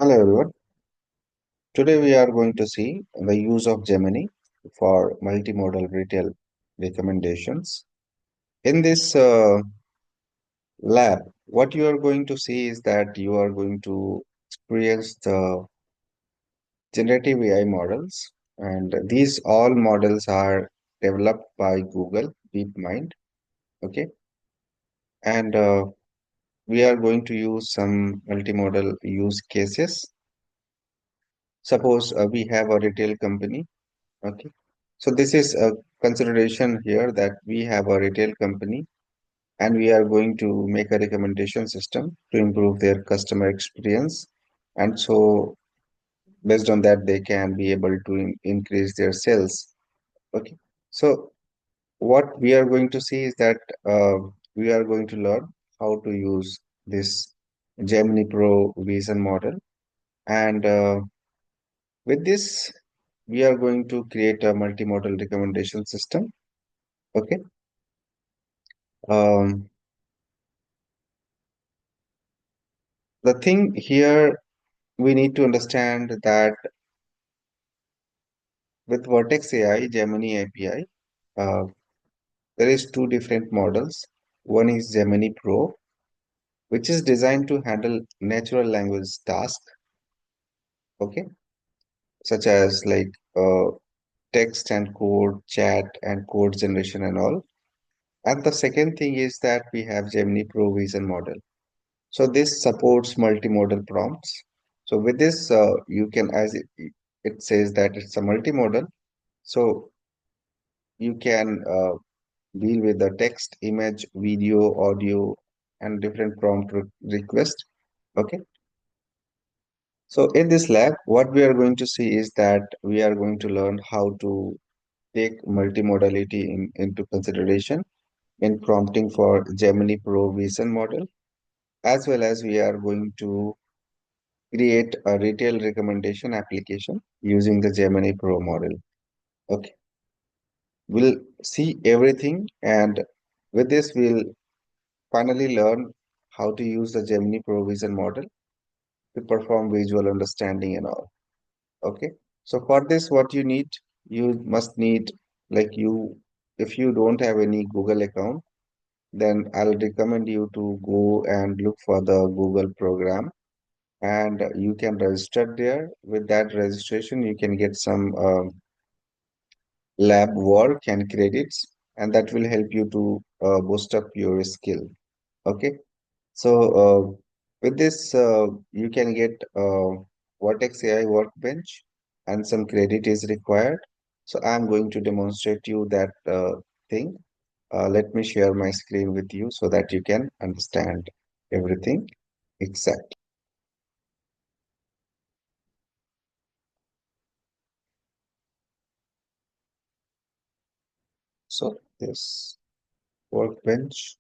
Hello everyone. Today we are going to see the use of Gemini for multimodal retail recommendations. In this lab, what you are going to see is that you are going to experience the generative AI models, and these all models are developed by Google DeepMind. Okay, and we are going to use some multimodal use cases. Suppose we have a retail company. Okay. So this is a consideration here that we have a retail company and we are going to make a recommendation system to improve their customer experience. And so based on that, they can be able to increase their sales. Okay. So what we are going to see is that we are going to learn how to use this Gemini Pro Vision model. And with this, we are going to create a multimodal recommendation system. Okay. Um, the thing here we need to understand that with Vertex AI, Gemini API, there is two different models. One is Gemini Pro, which is designed to handle natural language tasks, okay, such as like text and code, chat and code generation and all. And the second thing is that we have Gemini Pro Vision model. So this supports multimodal prompts. So with this, you can, as it says that it's a multimodal. So you can deal with the text, image, video, audio, and different prompt request. Okay. So in this lab, what we are going to see is that we are going to learn how to take multimodality into consideration in prompting for Gemini Pro Vision model, as well as we are going to create a retail recommendation application using the Gemini Pro model. Okay. We'll see everything, and with this, we'll finally learn how to use the Gemini Pro Vision model to perform visual understanding and all. Okay. So for this, what you must need, like if you don't have any Google account, then I'll recommend you to go and look for the Google program and you can register there. With that registration, you can get some lab work and credits, and that will help you to boost up your skill. Okay. So with this, you can get Vertex AI Workbench and some credit is required. So I'm going to demonstrate you that thing. Let me share my screen with you so that you can understand everything exact. So this workbench.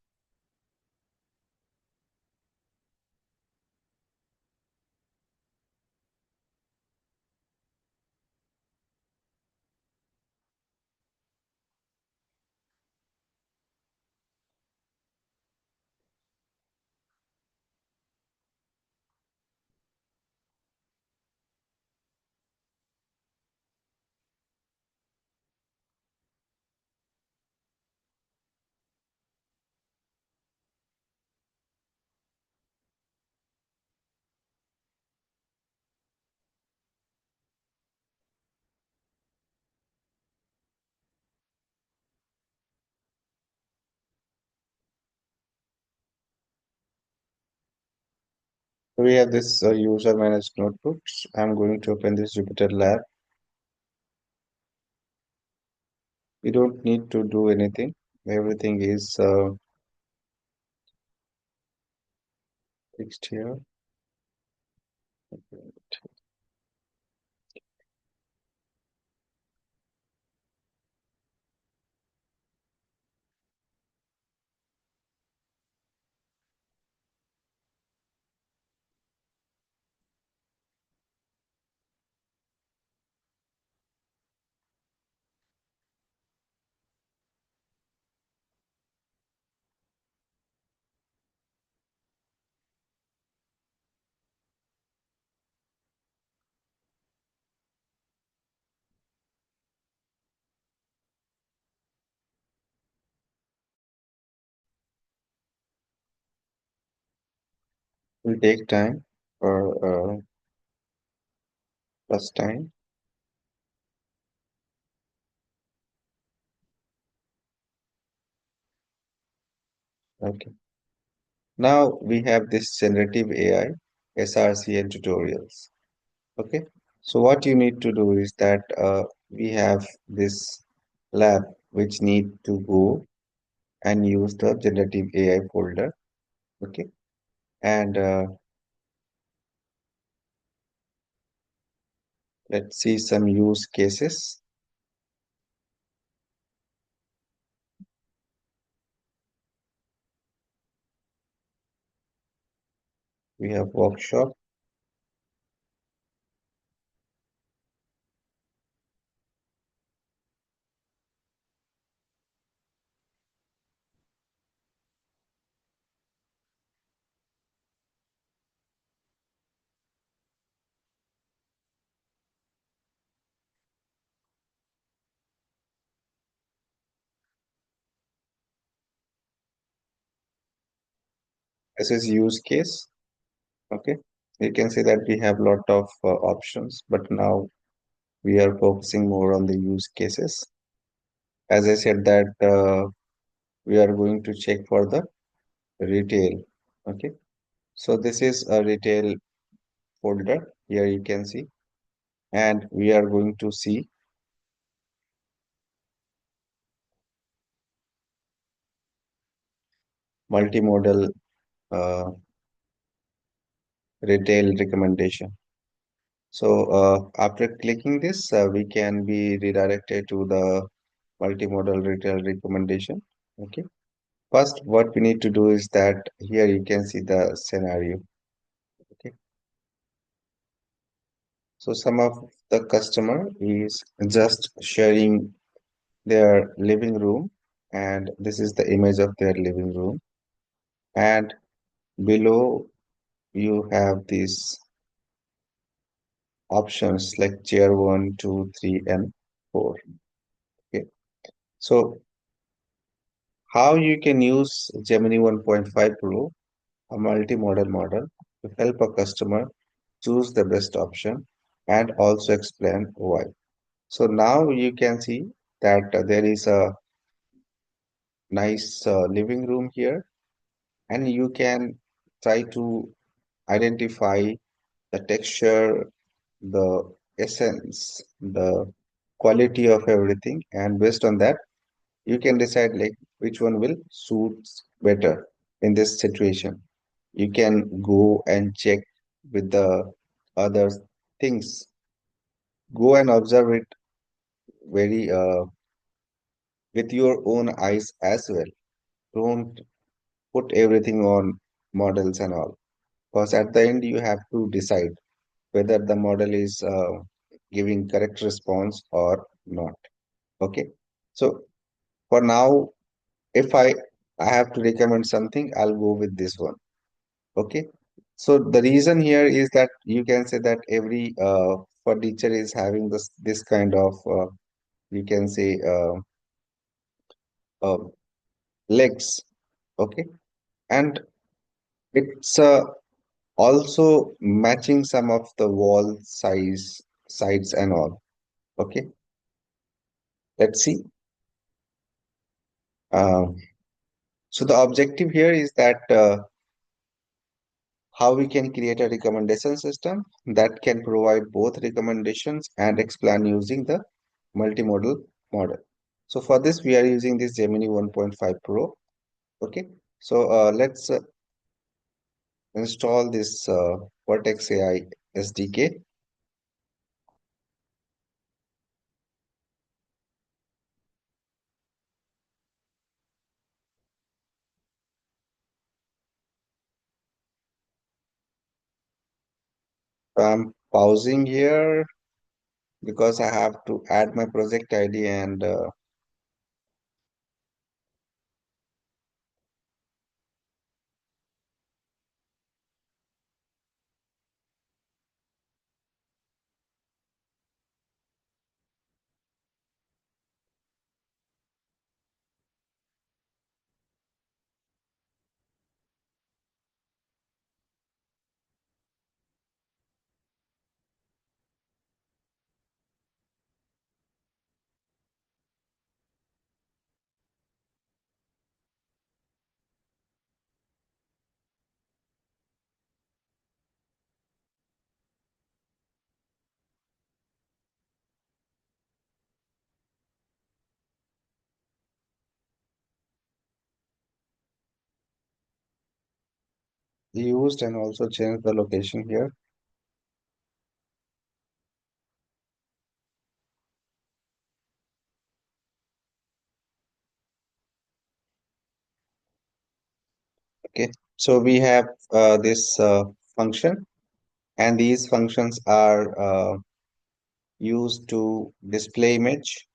We have this user managed notebooks. I'm going to open this Jupyter Lab. You don't need to do anything. Everything is fixed here. Will take time for first time. Okay. Now we have this generative AI, SRCN tutorials. Okay. So what you need to do is that we have this lab which need to go and use the generative AI folder. Okay. And let's see some use cases. We have workshop. This is use case. Okay. You can see that we have lot of options, but now we are focusing more on the use cases. As I said that we are going to check for the retail. Okay. So this is a retail folder. Here you can see, and we are going to see multimodal uh, retail recommendation. So after clicking this, we can be redirected to the multimodal retail recommendation. Okay. First, what we need to do is that here you can see the scenario. Okay. So some of the customer is just sharing their living room, and this is the image of their living room. And below you have these options like chair one, two, three, and four. Okay. So how you can use Gemini 1.5 Pro, a multimodal model, to help a customer choose the best option and also explain why. So now you can see that there is a nice living room here, and you can try to identify the texture, the essence, the quality of everything, and based on that, you can decide like which one will suit better in this situation. You can go and check with the other things. Go and observe it very with your own eyes as well. Don't put everything on models and all, because at the end you have to decide whether the model is giving correct response or not. Okay. So for now, if I have to recommend something, I'll go with this one. Okay. So the reason here is that you can say that every furniture is having this kind of you can say uh, legs. Okay. And it's also matching some of the wall size sides and all. Okay. Let's see. Um, so the objective here is that how we can create a recommendation system that can provide both recommendations and explain using the multimodal model. So for this, we are using this Gemini 1.5 Pro. Okay. So let's install this Vertex AI SDK. I'm pausing here because I have to add my project ID and used and also changed the location here. Okay, so we have this function, and these functions are used to display image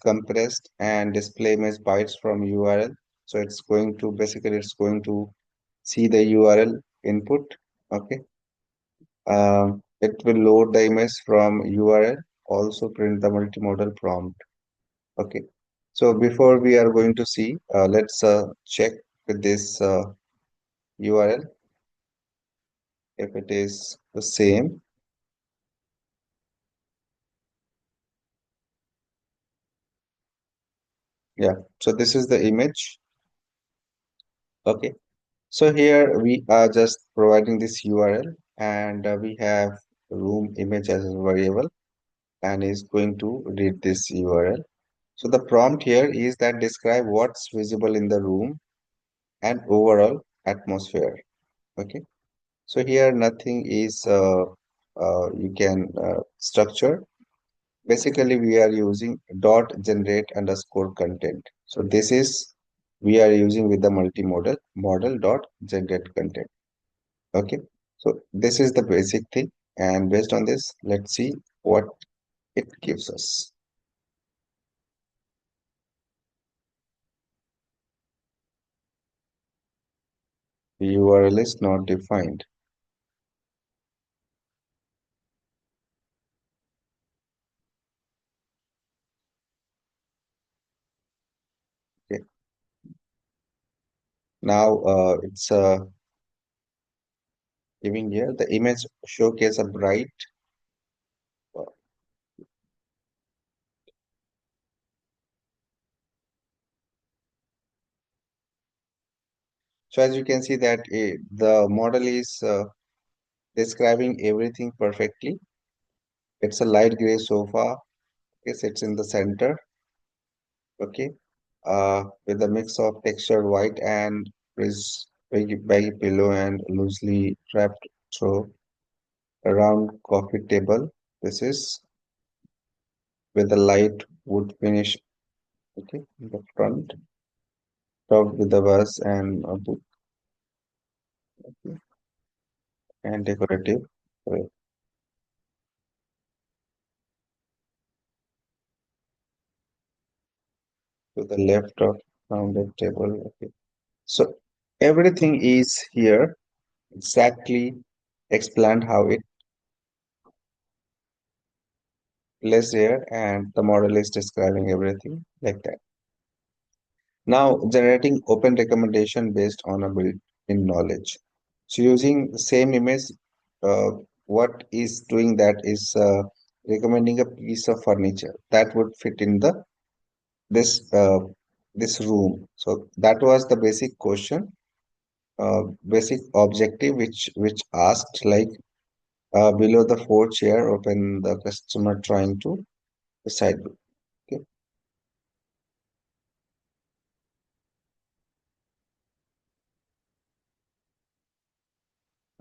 compressed, and display image bytes from URL. So it's going to see the URL input. Okay, it will load the image from URL, also print the multimodal prompt. Okay, so before we are going to see, let's check with this URL if it is the same. Yeah, so this is the image. Okay, so here we are just providing this URL, and we have room image as a variable, and is going to read this URL. So the prompt here is that describe what's visible in the room and overall atmosphere. Okay, so here nothing is you can structure. Basically, we are using dot generate underscore content. So this is we are using with the multimodal model dot generate content. Okay, so this is the basic thing, and based on this, let's see what it gives us. The URL is not defined. Okay, now it's giving here the image showcase a bright. uh, So as you can see that the model is describing everything perfectly. It's a light gray sofa. Okay, sits in the center. Okay, with a mix of textured white and is baggy pillow and loosely wrapped through a round coffee table. This is with a light wood finish. Okay, in the front, topped with a vase and a book. Okay, and decorative. To the left of rounded table. Okay, so everything is here exactly explained how it placed here, and the model is describing everything like that. Now, generating open recommendation based on a built-in knowledge. So, using the same image, uh, what is doing that is recommending a piece of furniture that would fit in the this this room. So that was the basic question, basic objective, which asked like below the fourth chair, open the customer trying to decide. Okay,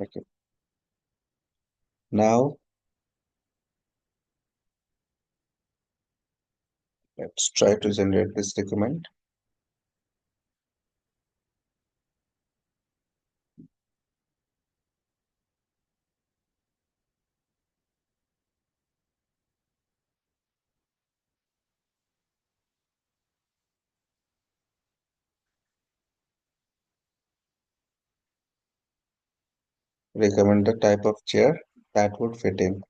okay. Now let's try to generate this document. Recommend the type of chair that would fit in.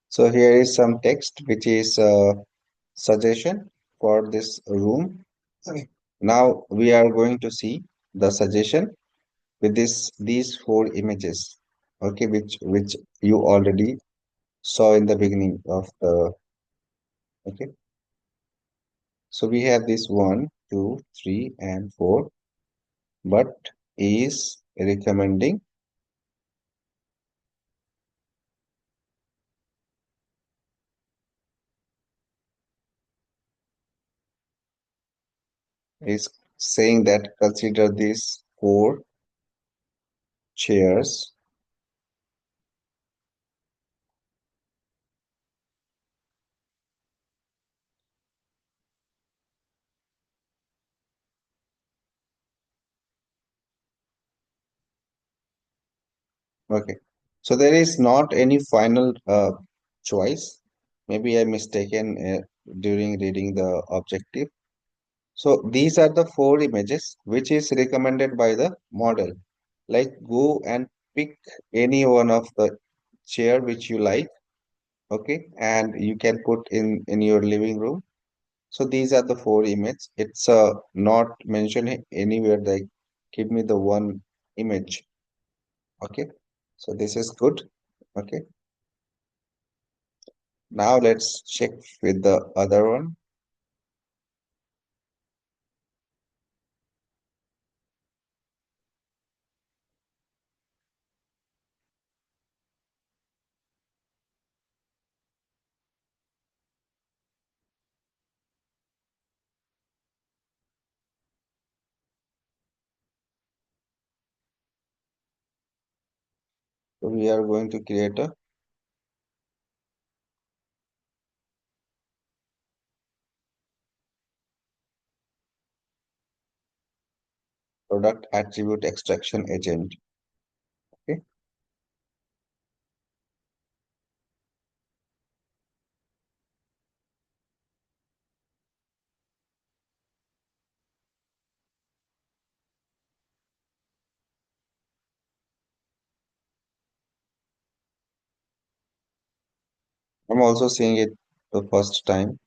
So here is some text which is a suggestion for this room. Okay. Now we are going to see the suggestion with these four images. Okay, which you already saw in the beginning of the. Okay, so we have this one, two, three, and four, but is recommending is saying that consider these four chairs. Okay. So there is not any final choice. Maybe I mistaken during reading the objective. So these are the four images which is recommended by the model. Like go and pick any one of the chair which you like, okay, and you can put in your living room. So these are the four images. It's not mentioned anywhere like give me the one image. Okay. So this is good. Okay. Now let's check with the other one. So we are going to create a product attribute extraction agent. Okay. I'm also seeing it the first time.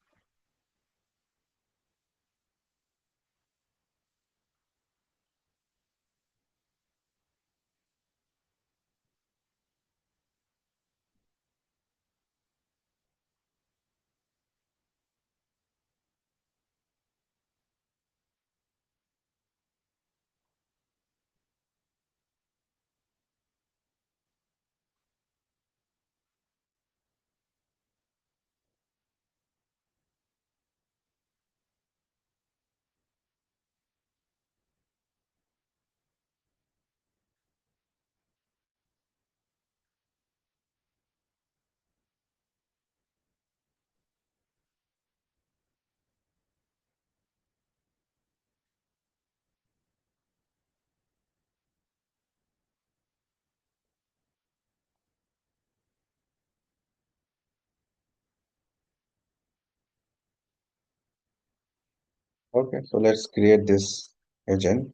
Okay, so let's create this agent.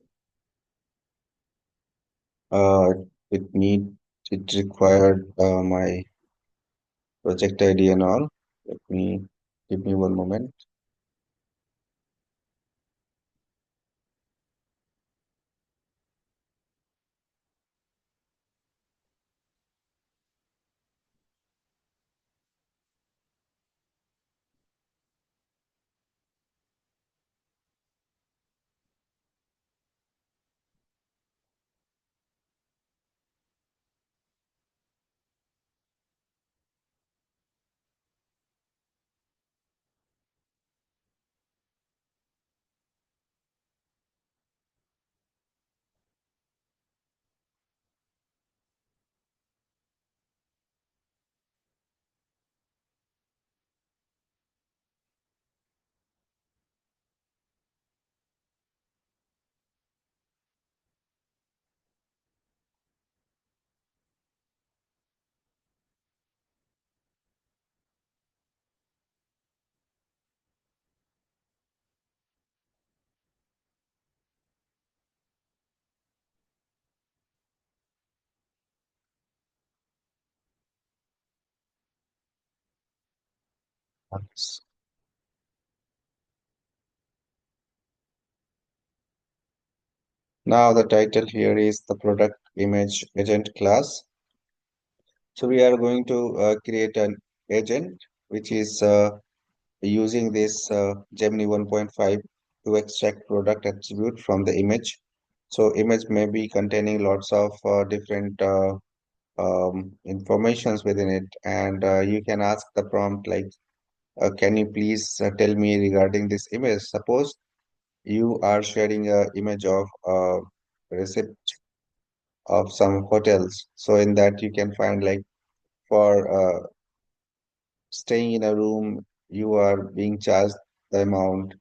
Uh, it need it required my project ID and all. Let me give me one moment. Now the title here is the product image agent class. So we are going to create an agent which is using this Gemini 1.5 to extract product attribute from the image. So image may be containing lots of different informations within it, and you can ask the prompt like, can you please tell me regarding this image? Suppose you are sharing a image of a receipt of some hotels. So in that you can find like for staying in a room, you are being charged the amount.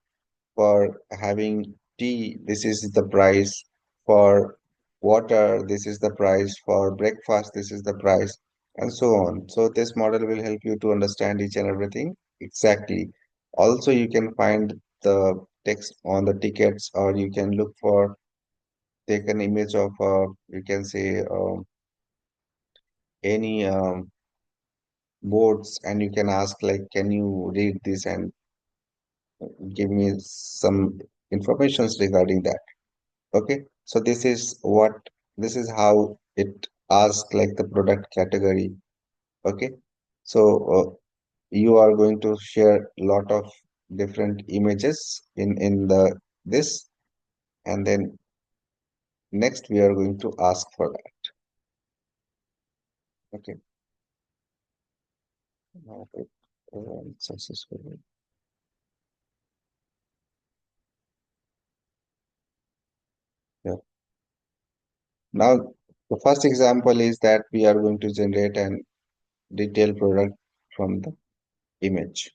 For having tea, this is the price. For water, this is the price. For breakfast, this is the price, and so on. So this model will help you to understand each and everything exactly. Also, you can find the text on the tickets, or you can look for take an image of you can say any boards, and you can ask like, can you read this and give me some informations regarding that. Okay, so this is how it asks like the product category. Okay, so you are going to share lot of different images in the this, and then next we are going to ask for that. Okay, now it successfully. Yeah. Now the first example is that we are going to generate an detailed product from the image.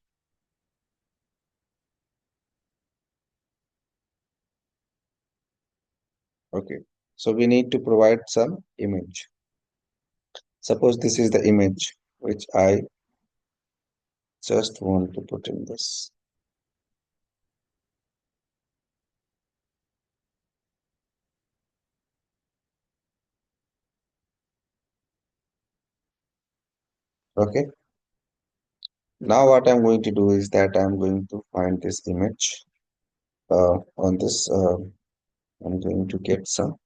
Okay, so we need to provide some image. Suppose this is the image which I just want to put in this. Okay. Now what I'm going to do is that I'm going to find this image on this. I'm going to get some,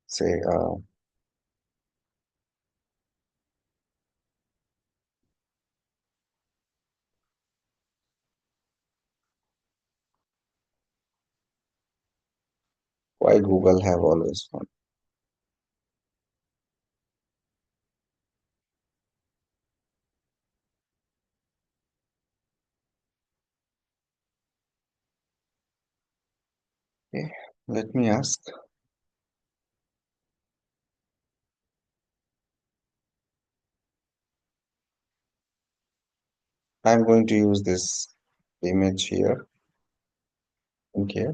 say, why Google have always won. Okay. Let me ask. I'm going to use this image here. Okay.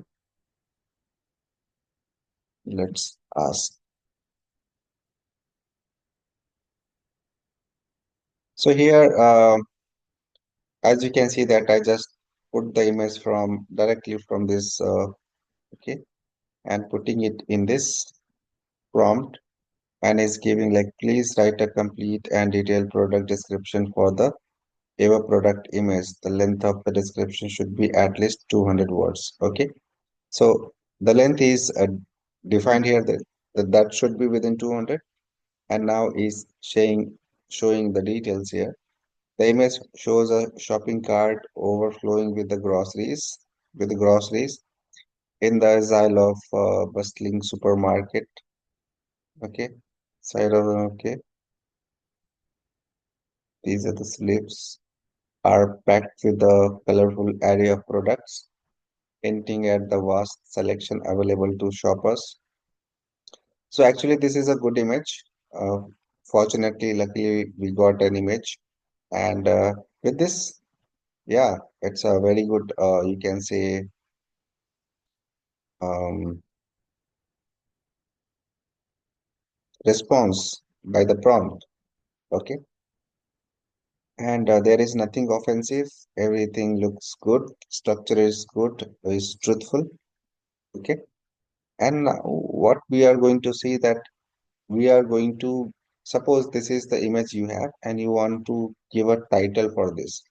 Let's ask. So here, as you can see that I just put the image from directly from this. Okay, and putting it in this prompt, and is giving like, please write a complete and detailed product description for the ever product image. The length of the description should be at least 200 words. Okay, so the length is defined here that should be within 200, and now is showing the details here. The image shows a shopping cart overflowing with the groceries in the aisle of bustling supermarket. Okay, side of okay. These are the slips are packed with a colorful array of products, hinting at the vast selection available to shoppers. So actually, this is a good image. Uh, Fortunately, luckily, we got an image, and with this, yeah, it's a very good. You can say um, response by the prompt. Okay, and there is nothing offensive. Everything looks good. Structure is good. Is truthful. Okay, and now what we are going to see that we are going to suppose this is the image you have and you want to give a title for this.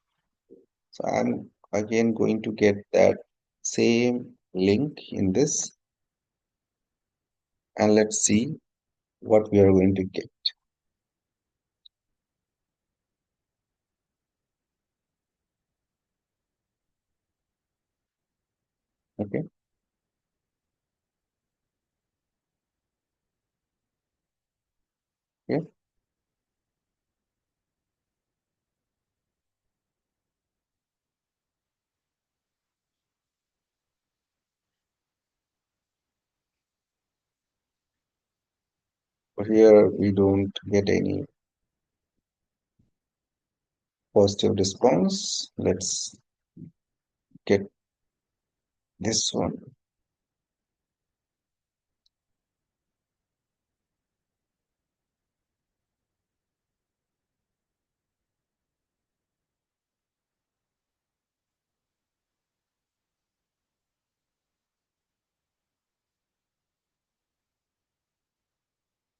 So I'm again going to get that same link in this, and let's see what we are going to get. Okay, okay, But here we don't get any positive response. Let's get this one.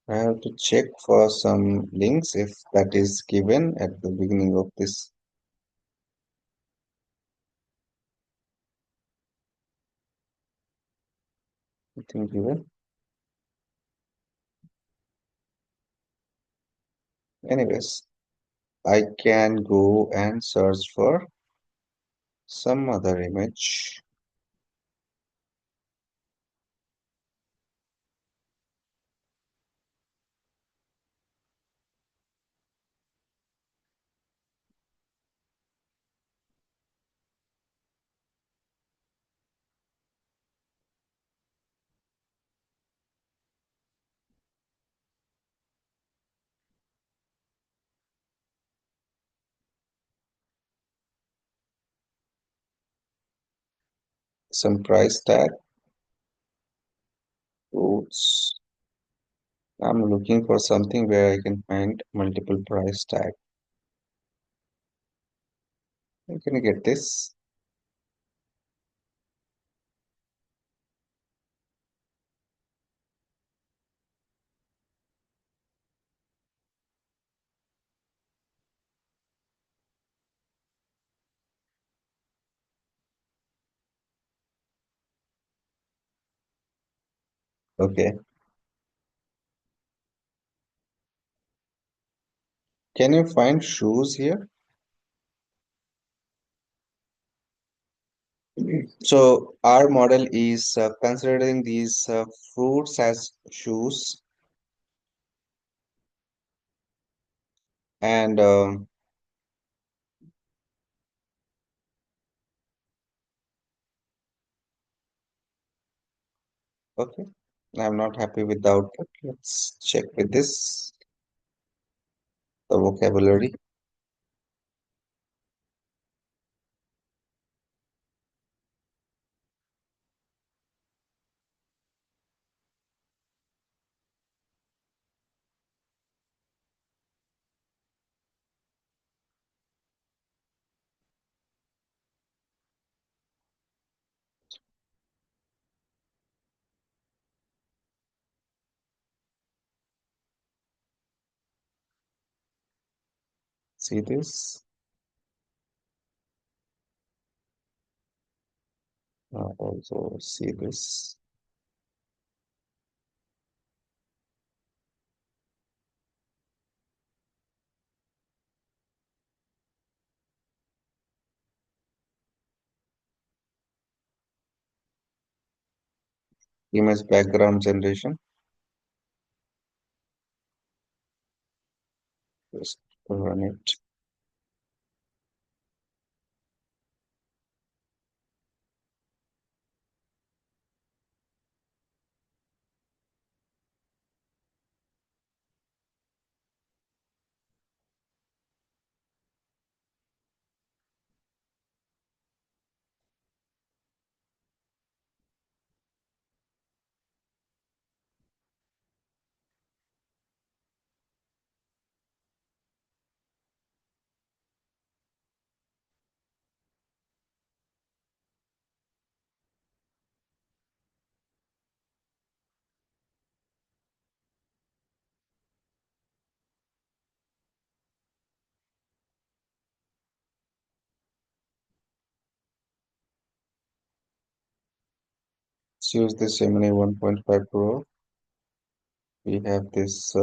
I have to check for some links if that is given at the beginning of this. I think given. Anyways, I can go and search for some other image. Some price tag, fruits. I'm looking for something where I can find multiple price tag. Can you get this? Okay. Can you find shoes here? So our model is considering these fruits as shoes, and okay, I'm not happy with the output. Let's check with this, the vocabulary. See this? Also see this. Image background generation. Just run it. Let's use this Gemini 1.5 Pro. We have this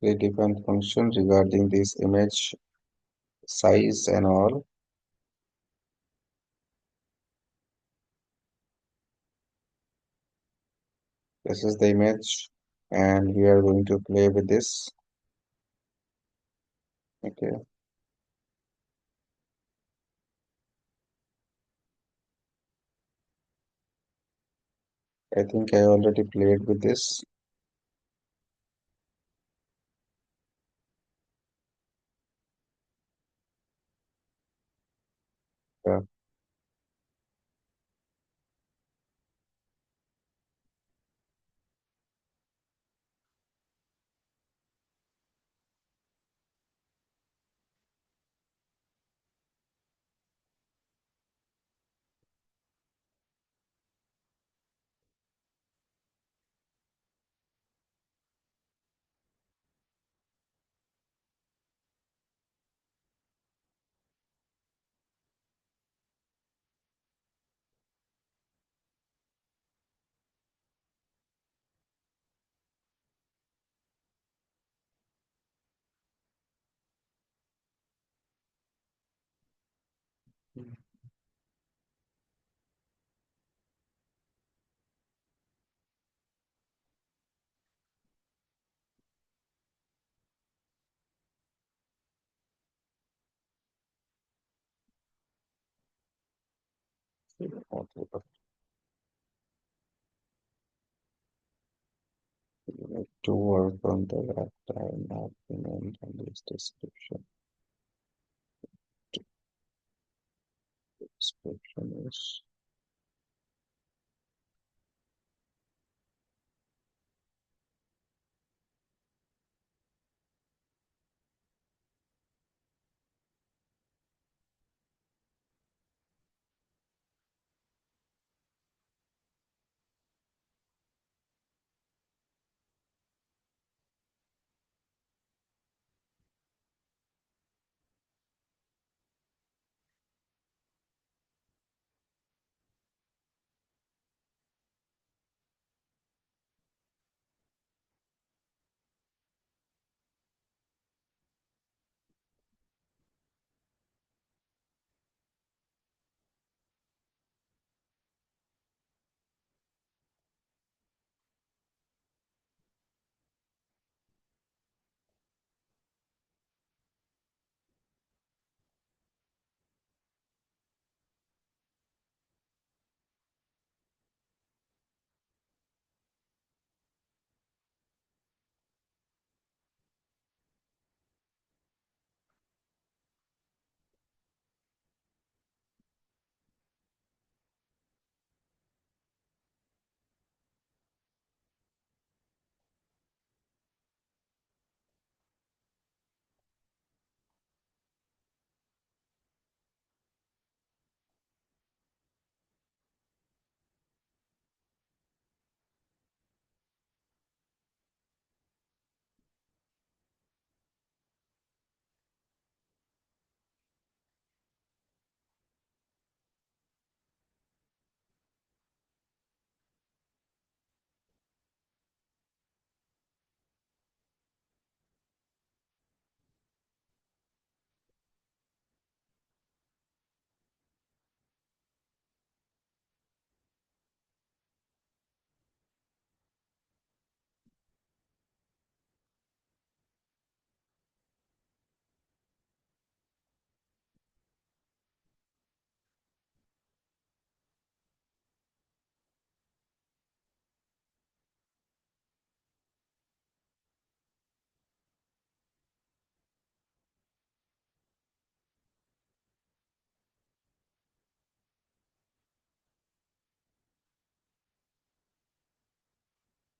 predefined function regarding this image size and all. This is the image, and we are going to play with this. Okay, I think I already played with this. Uh, okay, but you need to work on the left eye mapping and this description. Description is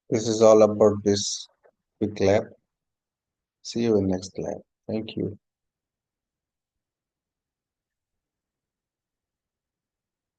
this is all about this quick lab. See you in next lab. Thank you.